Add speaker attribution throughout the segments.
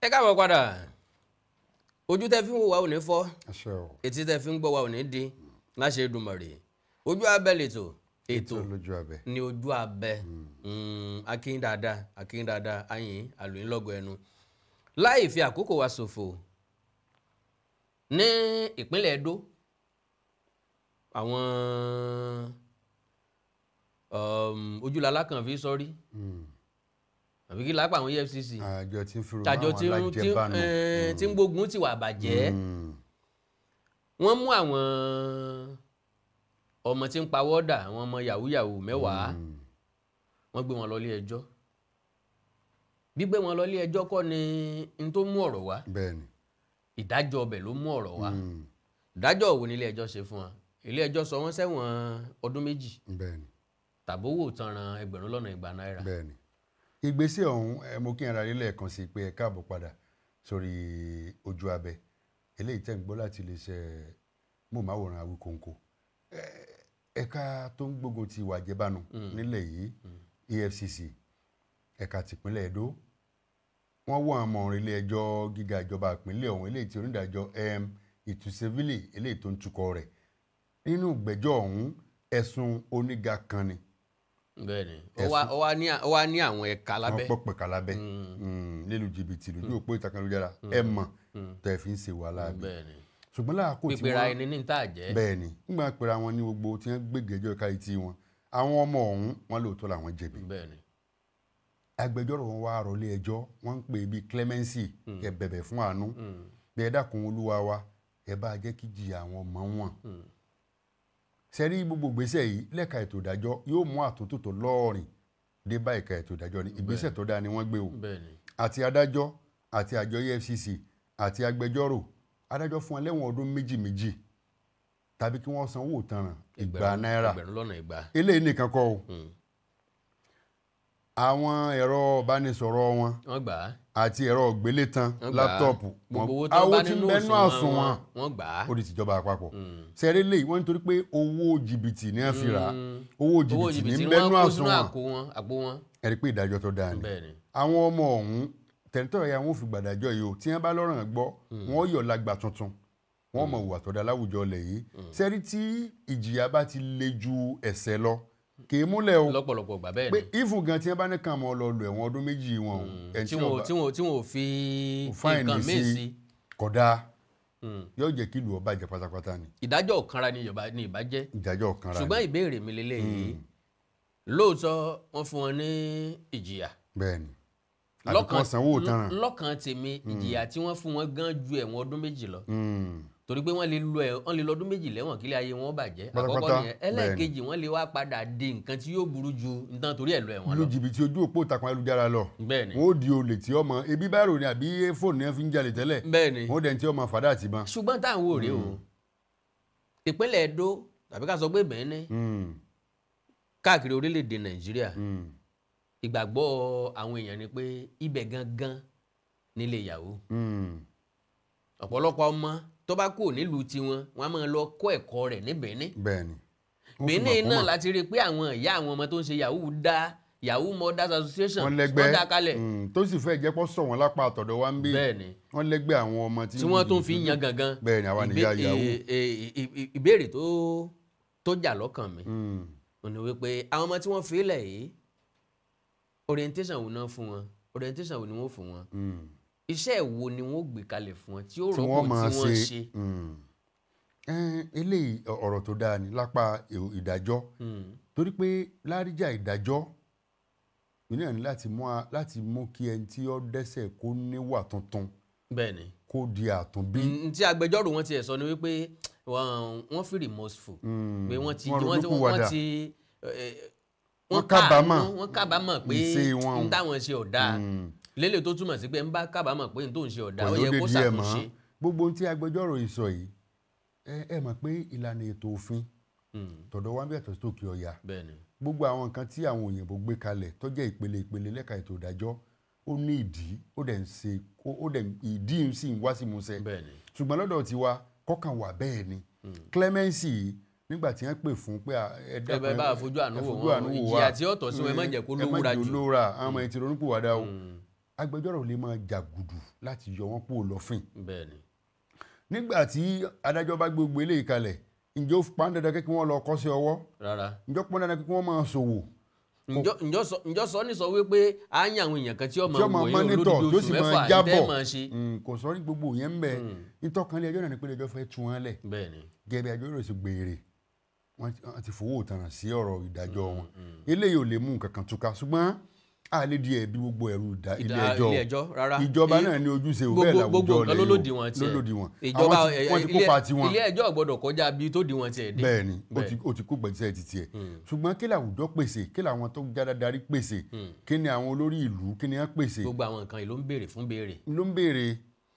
Speaker 1: ẹ káàbọ̀ padà ojú tẹ́ fi ń wò wá ò ní fọ́ etí tẹ́ fi ń gbọ́ wá ò ní di láṣẹ Èdùmàrè ojú abẹ lẹ́tọ̀ ètò ní ojú abẹ akín dáadáa ayin àlùyìn lọ́gọ̀ ẹnu láì fi àkókò wa ṣòfò ní ìpínlẹ̀ Ẹdó àwọn ojúlala kan fi sọrí àbí kí lápá àwọn EFCC
Speaker 2: àjọ tí ń fi rògbò
Speaker 1: àjọ
Speaker 2: àwọn alájẹbánu
Speaker 1: tí ń gbógun ti wà bàjẹ́ wọ́n mú àwọn ọmọ tí ń pawọ́dà àwọn ọmọ yahoo 10 wọ́n gbé wọn lọ ilé ẹjọ́ gbígbé wọn lọ ilé ẹjọ́ kọ́ ni n tó mú ọ̀rọ̀ wá
Speaker 2: bẹ́ẹ̀ni
Speaker 1: ìdájọ́ ọbẹ̀ ló mú ọ̀rọ̀ wá ìdájọ́ òwò ní ilé ẹjọ́ ṣe fún wọn ilé ẹjọ́ sọ wọ́n sẹ́wọ̀n ọdún 2
Speaker 2: bẹ́ẹ̀ni
Speaker 1: tàbówó tanran ẹgbẹ̀rún lọ́nà 200 náírà.
Speaker 2: bẹ́ẹ̀ni ìgbésẹ̀ ọ̀hún mo kí n ara rí lẹ́ẹ̀kan sí pé ẹ káàbọ̀ padà sórí ojú abẹ eléyìí tẹ́ ń gbọ́ láti iléeṣẹ́ móhùnmáwòrán Awíkonko ẹ̀ka tó ń gbógun ti ìwà àjẹbánu nílẹ̀ yìí EFCC ẹ̀ka tìpínlẹ̀ Ẹdó wọ́n wọ́n àmọ́ ilé ẹjọ́ gíga ìjọba ìpínlẹ̀ ọ̀hún eléyìí tí onídàájọ́ Ìtúsẹ́fílì eléyìí tó ń tukọ̀ rẹ̀ nínú ìgbẹ́jọ́ ọ̀hún ẹ̀sùn oníga kan ni.
Speaker 1: bẹ́ẹ̀ni ó wá ní àwọn ẹ̀ka lábẹ́.
Speaker 2: wọ́n pọ̀ pẹ̀ka lábẹ́ lílu jìbìtì lójú òpó ìtàkànlójára ẹ̀ mọ̀ tẹ̀ fi ń ṣe wàhálà bí. ṣùgbọ́n láàkó tí wọ́n
Speaker 1: pípẹ́ra ẹni ní ìta jẹ́.
Speaker 2: bẹ́ẹ̀ni nígbà pẹ̀ra wọn ní gbogbo tí wọ́n gbégbèjọ́ káyìí tí wọn àwọn ọmọ ọ̀hún wọn lóòótọ́ làwọn jẹ̀bi.
Speaker 1: bẹ́ẹ̀ni
Speaker 2: agbẹjọ́rò wọn wá rọlé ẹjọ́ wọ́n ń pè é bíi clemency ẹ bẹ̀bẹ̀ fún àánú bí ẹ dákun olúwa wa ẹ bá jẹ́ kí jìyà àwọn ọmọ wọn. sẹ́rí gbogbo ìgbésẹ̀ yìí lẹ́ka ètò ìdájọ́ yóò mú àtúntò tó lọ́ọ̀rìn dé bá ẹ̀ka ètò ìdájọ́ ní ìgbésẹ̀ tó dáa ni wọ́n gbé o àti adájọ́ àti àjọ EFCC àti agbẹjọ́rò adájọ́ fún ẹlẹ́wọ̀n ọdún 2 tàbí kí wọ́n sanwó ìtanràn 200 náírà eléyìí nìkan kọ́ o àwọn ẹ̀rọ ìbánisọ̀rọ̀ wọn àti ẹ̀rọ ìgbélétan láptọ̀pù àwọn tí ń bẹ́nu àsùnwọ̀n ó di tìjọba àpapọ̀ sẹ́rí lè wọ́n nítorí pé owó jìbìtì ní wọ́n fi rà owó jìbìtì ní bẹ́nu àsùnwọ̀n ẹ̀rí pé ìdájọ́ tó dáa ni àwọn ọmọ ọ̀hún tẹ̀rítọ̀rọ̀ ya wọn ò fi gbàdájọ́ yìí o tí wọ́n bá lọ́rùn gbọ́ wọ́n yọ̀ lágbà tuntun wọ́n mọ̀ ìwà tó dáa láwùjọ lẹ̀ yìí sẹ́rí tí ìjìyà bá ti le ju ẹ̀ṣẹ̀ lọ kì í múlẹ̀ o
Speaker 1: lọ́pọ̀lọpọ̀ gbà bẹ́ẹ̀ ni
Speaker 2: pé ìfún gan tí wọ́n bá ní kàn mọ́ lọ lò ẹ̀wọ̀n ọdún 2 wọn o
Speaker 1: tí wọ́n fi nǹkan míì sí
Speaker 2: kódà yóò jẹ́ kí ìlú ó bàjẹ́ pátápátá ni.
Speaker 1: ìdájọ́ ọ̀kanra ni ìbàjẹ́
Speaker 2: ìdájọ́ ọ̀kanra ni
Speaker 1: ṣùgbọ́n ìbéèrè mi lélẹ́yìí lóòótọ́ wọ́n fún wọn ní ìjìyà
Speaker 2: bẹ́ẹ̀ni àdìpọ̀ sanwó tanràn
Speaker 1: lọ́kàn tèmi ìjìyà tí wọ́n fún wọn gan ju ẹ̀wọ̀n ọdún 2 lọ torí pé wọ́n lè lọ́dún 2 lẹ́wọ̀n kílẹ̀ ayé wọn bàjẹ́ àkọ́kọ́ nìyẹn ẹlẹ́ẹ̀kejì wọ́n lè wá padà di nǹkan tí yóò burú ju nǹkan torí ẹ̀ lọ ẹ̀wọ̀n lọ.
Speaker 2: lu jìbìtì ojú òpó ìtàkùn ayélujára lọ wọn ò di olè tí ọmọ ebi báyìí rò ní àbí fóònù yẹn fi ń jalè tẹ́lẹ̀ wọn ò dẹ̀ tí ọmọ fàdá àti ìbọn.
Speaker 1: ṣùgbọ́n táwọn ò rí o ìpínlẹ̀ Ẹdó tàbí ká sọ pé Bẹ̀ẹ́nẹ́ káàkiri orílẹ̀-èdè Nàìjíríà ìgbàgbọ́ àwọn èèyàn ni pé ibẹ̀ gangan nílé ìyàwó ọ̀pọ̀lọpọ̀ ọmọ tó bá kúrò nílùú tiwọn wọn a máa lọ kọ́ ẹ̀kọ́ rẹ̀ ní Bẹ̀ẹ́nẹ́. Bẹ̀ẹ́nẹ́ náà láti rí i pé àwọn ìyá àwọn ọmọ tó ń ṣe Yahoo Mothers Association wọ́n dá kalẹ̀.
Speaker 2: tó sì fẹ́ jẹ́ pọ́ sọ wọn lápá àtọ̀dọ̀ wa ń bí wọ́n lẹ́gbẹ́ àwọn ọmọ tí
Speaker 1: wọ́n tún fi ń yan gangan.
Speaker 2: bẹ́ẹ̀ni àwa nìyá Yahoo.
Speaker 1: ìbéèrè tó jà lọ́kàn mi ò ní wípé àwọn ọmọ tí wọ́n fi lẹ̀ yìí orientation wo náà fún wọn orientation wo ni wọ́n fún wọn iṣẹ́ wo ni wọ́n gbé kalẹ̀ fún wọn tí ó rọ́pò tí wọ́n ṣe.
Speaker 2: eléyìí ọ̀rọ̀ tó dáa ní lápá ìdájọ́ torí pé láríjà ìdájọ́ ìnáyà ní láti mú kí ẹni tí ó dẹ́ṣẹ̀ kó níwà tuntun
Speaker 1: bẹ́ẹ̀ni
Speaker 2: kó di àtúnbí.
Speaker 1: tí agbẹjọ́rò wọn ti ẹ̀ sọ ni wípé wọ́n fi remorseful pé wọ́n kábàámọ̀ pé n táwọn ṣe ọ̀dà lélẹ̀ tó túmọ̀ sí pé ń bá kábàámọ̀ pé n tó ń ṣe ọ̀dà ó yẹ kó ṣàtúnṣe.
Speaker 2: gbogbo ohun tí agbẹjọ́rò yìí sọ yìí ẹ mọ̀ pé ìlànà ètò òfin tọ̀dọ̀ wá ń bí ẹ̀tọ́ tó kí ọ̀yà gbogbo àwọn nǹkan tí àwọn òyìnbó gbé kalẹ̀ tó jẹ́ ìpele lẹ́ka ètò ìdájọ́ ó ní ìdí ó dẹ̀ ìdí sì ń wá sí musẹ̀ ṣùgbọ́n lọ́dọ̀ tiwa kọ́kàn wà bẹ́ẹ̀ ni clemency nígbà tí wọ́n pè fún pé
Speaker 1: ẹ bá fojú àánú wò wọ́n ìjìyà tí ó tọ́ sí wọn ẹ má jẹ́ kó lówúra jù
Speaker 2: àwọn ọmọ ẹ ti ronúpìwàdà o agbẹjọ́rò lè máa jàgùdù láti yọ wọ́n kúrò lọ́fìn.
Speaker 1: bẹ́ẹ̀ni.
Speaker 2: nígbà tí adájọ́ bá gbogbo eléyìí kalẹ̀ ǹjẹ́ ó pọn dandan kí wọ́n lọ kọ́ṣẹ́ ọwọ́.
Speaker 1: rárá.
Speaker 2: ǹjọ́ pọn dandan kí wọ́n máa ṣòwò.
Speaker 1: ǹjọ́ sọ ní sọ wípé a ń yan àwọn èèyàn kan tí ó máa wòye olódodo oṣù mẹ́fà
Speaker 2: jábọ̀
Speaker 1: máa ṣe.
Speaker 2: kò sọ ní gbogbo yẹn ń bẹ ìtọ́kànlé ẹjọ́ náà ní pé ẹjọ́ fẹ́ tú wọn lẹ̀.
Speaker 1: bẹ́ẹ̀ni.
Speaker 2: gẹ́gẹ́ bí agbẹjọ́rò sì gbèrè wọ́n ti fowó ìtanràn sí ọ̀rọ̀ ìdájọ́ wọn eléyìí ò lè mú nǹkan kan túká ṣùgbọ́n a lè di ẹ̀bi gbogbo ẹ̀rù ilé ẹjọ́
Speaker 1: rárá
Speaker 2: ìjọba náà ní ojúṣe òbẹ́
Speaker 1: gbogbo
Speaker 2: làwùjọ
Speaker 1: nǹkan lólòdì wọn tiẹ̀ ìjọba ilé ẹjọ́ gbọ́dọ̀ kọjá bí tó di wọn tiẹ̀ dé.
Speaker 2: bẹ́ẹ̀ni ó ti kó gbẹ̀dísẹ́ ti tiẹ̀ ṣùgbọ́n kí làwùjọ pèsè kí làwọn tó jáde darí pèsè kí ni àwọn olórí ìlú kí ni wọ́n pèsè.
Speaker 1: gbogbo àwọn nǹkan yìí ló ń béèrè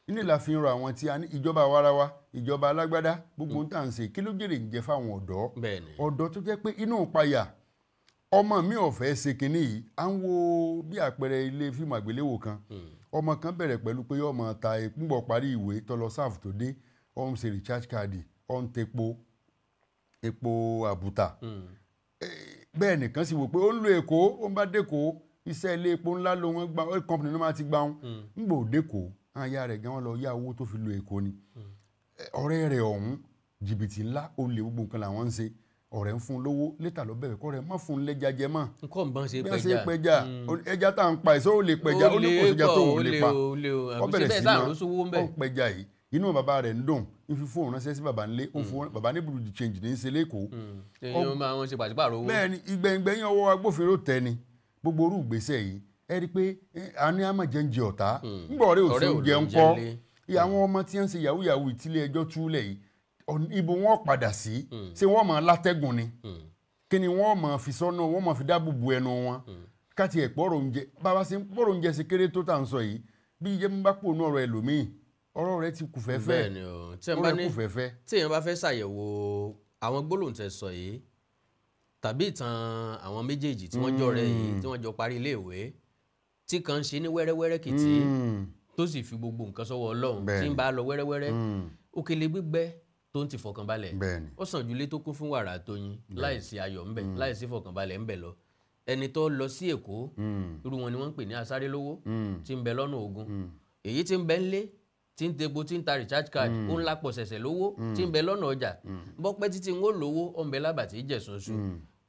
Speaker 2: inú ìlà fi ń rọ àwọn tí a ní ìjọba àwarawa ìjọba alágbádá gbogbo ń tà ń ṣe kí ló jèrè ń jẹ fáwọn ọ̀dọ́ tó jẹ́ pé inú ìpayà ọmọ mi ò fẹ́ ṣe kinní yìí à ń wo bí àpẹẹrẹ ilé fíìmù àgbéléwò kan ọmọ kan bẹ̀rẹ̀ pẹ̀lú pé ọmọ ta ìpínbọ̀ parí ìwé tó lọ sáàfù tó dé ó ń ṣe recharge card ó ń tepo epo àbùtà bẹ́ẹ̀ nìkan sì wò pé ó ń lo èkó ó ń bá dẹ́kọ̀ iṣẹ́ ilé epo ńlá ló wọ́n gbà oil company ló máa ti gbà wọn ń gbò dẹ́kọ̀ àyà rẹ̀ gan wọn lọ yá owó tó fi lo èkó ni ọ̀rẹ́ rẹ̀ ọ̀hún jìbìtì ńlá olè gbogbo nǹkan làwọn ń ṣe ọ̀rẹ́ ń fún lówó létà lọ bẹ̀rẹ̀ kọ́ rẹ̀ má fún un lẹ́ja jẹ mọ́.
Speaker 1: nǹkan bá ń ṣe
Speaker 2: pẹja ẹja tá à ń pa ẹ̀sọ́ ò lè pẹja ó ní kò síjà tó ò lè pa ọ bẹ̀rẹ̀ sí náà ó ń pẹja yìí inú bàbá rẹ̀ ń dùn ń fi fóònù ránṣẹ́ sí bàbá ńlé ó fún bàbá ní burúdi change ní í ṣe lẹ́kọ̀ọ́. ìgbẹ̀yìn ọwọ́ agbófinró tẹ ni gbogbo orú ìgbésẹ̀ yìí ẹ rí i pé àní àmọ̀ jẹ́ ń jẹ ọ̀tá ńgbà ọ̀rẹ́ òsùn jẹ ń kọ́ àwọn ọmọ tí wọ́n ń ṣe yahoo yahoo ìtílé ẹjọ́ túlẹ̀ yìí ibo wọn padà sí ṣé wọn máa látẹ́gùn ni kí ni wọn máa fi sọ́nà wọn máa fi dáàbò bo ẹnu wọn káti ẹ̀ pọ̀rọ̀ oúnjẹ bàbá sí pọ̀rọ̀ oúnjẹ ṣe kéré tó tà ń sọ yìí bí ìjẹ́ mi bá pò ní ọ̀rọ̀ ẹlòmíì ọ̀rọ̀ rẹ ti kù fẹ́fẹ́
Speaker 1: tí èèyàn bá fẹ́ ṣàyẹ̀wò àwọn gbólóhùn tẹ́ sọ yìí tàbí ìtàn àwọn méjèèjì tí wọ́n jọ rẹ̀ yìí tí wọ́n jọ parí iléèwé tí kan ṣe ní wẹ́rẹ́wẹ́rẹ́ kìtì tó sì fi gbogbo nǹkan sọ́wọ́ Ọlọ́run tí ń bá lọ wẹ́rẹ́wẹ́rẹ́ òkèlè gbígbẹ́ tó ń ti fọkànbalẹ̀ ó sàn ju ilé tó kún fún wàrà àtọyìn láìsí ayọ̀ ńbẹ láìsí fọkànbalẹ̀ ńbẹ lọ ẹni tó lọ sí Èkó irú wọn ni wọ́n ń pè ní asárélówó tí ń bẹ lọ́nà Ògùn èyí tí ń bẹ ńlé tí ń tepo tí ń ta recharge card ó ń lápò ṣẹ̀ṣẹ̀ lówó tí ń bẹ lọ́nà ọjà bọ́pẹ́ títí ń ó lówó ó ń bẹ lábàtí jẹ̀sọ̀nsù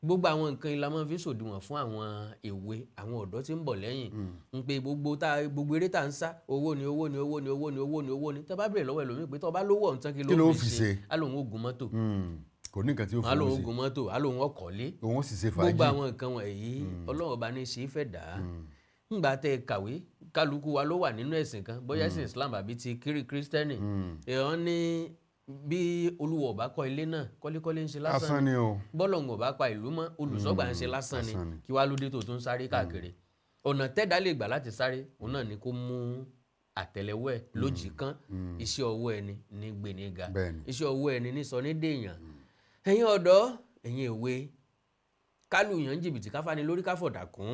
Speaker 1: gbogbo àwọn nǹkan ìlà máa ń fi sòdiwọ̀n fún àwọn èwe àwọn ọ̀dọ́ tí ń bọ̀ lẹ́yìn ń pe gbogbo eré tá ń sá owó ni tẹ́ bá bèrè lọ́wọ́ ẹlòmíì pé tọ́ bá lówó ọ̀hún tán kí ló fi ṣe alóhùn ogun mọ́tò
Speaker 2: kò ní nǹkan tí ó fowó sí
Speaker 1: alóhùn ogun mọ́tò alóhùn ọkọ̀lé
Speaker 2: òun sì ṣe fàájì
Speaker 1: gbogbo àwọn nǹkan wọ̀nyí Ọlọ́run ọba ní ṣe é fẹ́ dà á ńgbà tẹ́ kàwé kálukú wa ló wà nínú ẹ̀sìn kan bóyá ẹ̀sìn Islam àbí ti kírísítẹ́nì èèyàn ní bí olúwa ọba kọ́ ilé náà kọ́lékọ́lé ń ṣe lásán ni bọ́lọ̀ngàn ọba pa ìlú mọ́ olùsọ́gbà ń ṣe lásán ni kí wàá lóde tó tún sáré káàkiri ọ̀nà tẹ́dá lè gbà láti sáré òun náà ni kó mú àtẹ́lẹwọ́ ẹ̀ lójì kan iṣẹ́ ọwọ́ ẹni ní gbèníga iṣẹ́ ọwọ́ ẹni ní sọ ní dèèyàn ẹ̀yin ọ̀dọ́ ẹ̀yin èwe kálùyàn jìbìtì káfáni lórí káfọ̀dà kún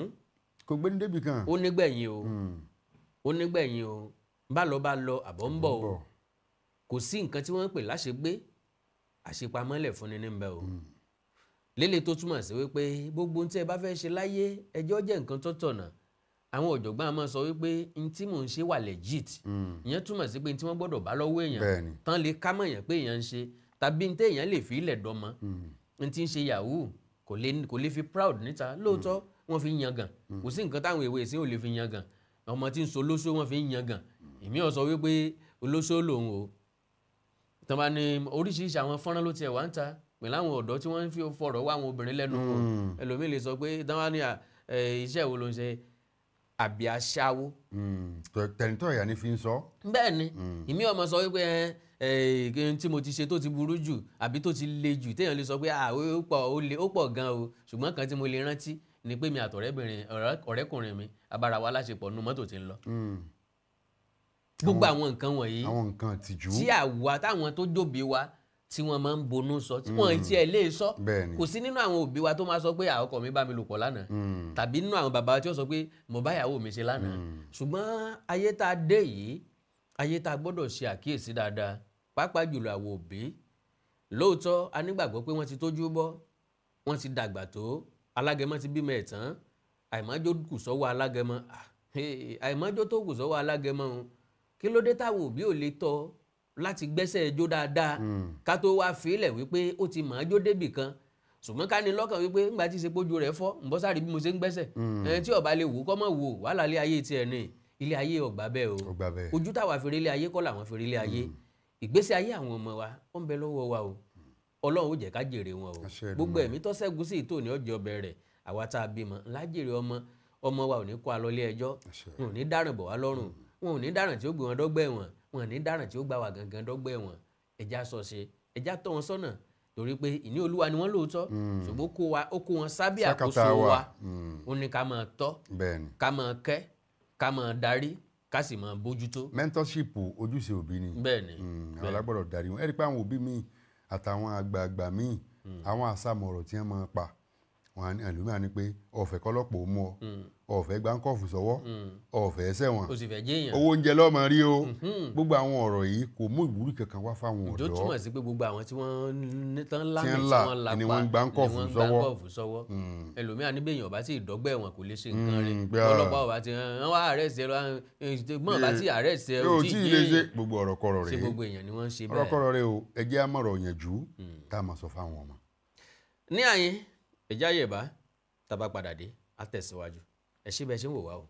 Speaker 2: kò gbé ní débì kan
Speaker 1: ó nígbẹ̀yìn o bá lọ àbọ̀ ń bọ̀ o kò sí nǹkan tí wọ́n ń pè láṣegbé àṣepamọ́lẹ̀ fúnni níbẹ̀ o lélẹ̀ tó túmọ̀ sí wípé gbogbo ohun tí ẹ bá fẹ́ ṣe láyé ẹjọ́ jẹ́ nǹkan tó tọ̀nà àwọn ọ̀jọ̀gbọ́n a máa sọ wípé n tí mò ń ṣe wà legit ìyẹn túmọ̀ sí pé n tí wọ́n gbọ́dọ̀ bá lọ́wọ́ èèyàn tán lè ká mọ̀ èèyàn pé èèyàn ń ṣe tàbí n tí èèyàn lè fi ilẹ̀ dọ́mọ n tí ń ṣe yahoo kò lè fi proud níta lóòótọ́ wọ́n fi ń yangàn kò sí nǹkan táwọn èwe ìsìn ò lè fi yangàn ọmọ tí ń so olóṣó wọ́n fi ń yangàn èmi ò sọ wípé olóṣó lòun o tán bá ní oríṣiríṣi àwọn fọ́nrán ló tiẹ̀ wá ń ta pẹ̀lú àwọn ọ̀dọ́ tí wọ́n ń fi fọ̀rọ̀ wá àwọn obìnrin lẹ́nu wò ẹlòmíì lè sọ pé tán bá ní iṣẹ́ wo ló ń ṣe àbí aṣáwó.
Speaker 2: tẹ̀nitọ́ ìyá ni fi ń sọ.
Speaker 1: bẹ́ẹ̀ ni ìmí ọmọ sọ wípé tí mo ti ṣe tó ti burú jù àbí tó ti le jù téèyàn lè sọ pé ó pọ̀ gan o ṣùgbọ́n kan tí mo lè rántí ni pé mi ọ̀rẹ́kùnrin mi abára wa láṣepọ̀ nínú mọ́tò tí ń lọ gbogbo àwọn nǹkan wọ̀nyí
Speaker 2: àwọn nǹkan tìjú
Speaker 1: tí àwa táwọn tó jòbí wa tí wọ́n máa ń bonú sọ tí wọ́n ti ẹ̀ lè sọ kò sí nínú àwọn òbí wa tó máa sọ pé ọkọ mi bá mi lò pọ̀ lánàá tàbí nínú àwọn bàbá tí ó sọ pé mo bá ìyàwó mi ṣe lánàá ṣùgbọ́n ayé tá a dé yìí ayé tá a gbọ́dọ̀ ṣe àkíyèsí dáadáa pàápàá jùlọ àwọn òbí lóòótọ́ a nígbàgbọ́ pé wọ́n ti tójú bọ́ wọ́n ti dàgbà tó alágẹmọ ti bímọ ẹ̀ tán àìmọ́jó kù sọ́wọ́ alágẹmọ àìmọ́jọ́ tó kù sọ́wọ́ alágẹmọ òun kí ló dé táwọn òbí ò lè tọ́ láti gbẹ́sẹ̀ jó dáadáa ká tó wá fílẹ̀ wípé ó ti mọ̀ ọ́ jó débì kan ṣùgbọ́n ká ní lọ́kàn wípé ńgbà tí ìsepójú rẹ̀ fọ́ ǹbọ́ sáré bí mo ṣe ń gbẹ́sẹ̀ tí ọba lè wò kọ́ mọ̀ wò wàhálà ilé ayé tiẹ̀ ní ilé ayé ọgbà bẹ́ẹ̀ o ojú táwa fi rí ilé ayé kọ́ làwọn fi rí ilé ayé ìgbésí ayé àwọn ọmọ wa ó ń bẹ lọ́wọ́ wa o Ọlọ́run ó jẹ́ ká jèrè wọn o gbogbo ẹ̀mí tó ṣẹ́gun sí ìtò ní ọjọ́ ọbẹ̀ rẹ̀ àwa tá a bímọ ńlá jèrè ọmọ wa ò ní kó a lọ ilé ẹjọ́ wọn ò ní dáràn bọ̀ wá lọ́rùn wọn ò ní dáràn tí ó gbé wọn dọ́gbẹ́ wọn wọn ò ní dáràn tí ó gbà wá gangan dọ́gbẹ́ wọn ẹja sọ ṣe ẹja tọ́ wọn sọ́nà torí pé ìní Olúwa ni wọ́n lóòótọ́ ṣùgbọ́n ó kó wọn sábẹ́ àkóso wa ó ní ká máa tọ́ ká máa kẹ́ ká máa darí ká sì máa bójútó.
Speaker 2: mentorship ojúṣe òbí ni
Speaker 1: bẹ́ẹ̀ni
Speaker 2: àwọn alágbọ́dọ̀ darí wọn ẹ rí i pé àwọn òbí míì àtàwọn àgbààgbà míì àwọn àsàmọ̀rọ̀ tí wọ́n máa pa wọn ẹlòmíràn ni pé ọ̀fẹ́ kọ́lọ́pọ̀ mú ọ ọ̀fẹ́ gbáǹkọ́ọ̀fù sọ́wọ́ ọ̀fẹ́ ṣẹ̀wọ̀n owó oúnjẹ lọ́mọ rí o gbogbo àwọn ọ̀rọ̀ yìí kò mú ìwúrí kankan wá fáwọn ọ̀dọ́.
Speaker 1: ìjọ túmọ̀ sí pé gbogbo àwọn tí wọ́n tán lámì tí wọ́n lápá
Speaker 2: ni wọ́n gbáǹkọ́ọ̀fù
Speaker 1: sọ́wọ́ ẹlòmíràn níbẹ̀ èèyàn bá ti ìdọ́gbẹ́ wọn kò lè ṣe nǹkan rẹ̀ ọlọ́pàá ọba ti wọ́n wá àrẹ́sì ẹ mọ̀ bá ti àrẹ́sì ẹ ò tí ì
Speaker 2: lè gbogbo ọ̀rọ̀kọ̀rọ̀ rẹ̀
Speaker 1: ṣe gbogbo èèyàn ni wọ́n ń ṣe bẹ́ẹ̀
Speaker 2: ọ̀rọ̀kọ̀rọ̀ rẹ̀ o ẹ jẹ́ àmọ̀rọ̀ yànjú tá a máa sọ fáwọn ọmọ.
Speaker 1: ní àyín ẹ̀já yẹ̀bá tá a bá padà dé á tẹ̀síwájú ẹ ṣé bẹ́ẹ̀ ṣe ń wò wá o.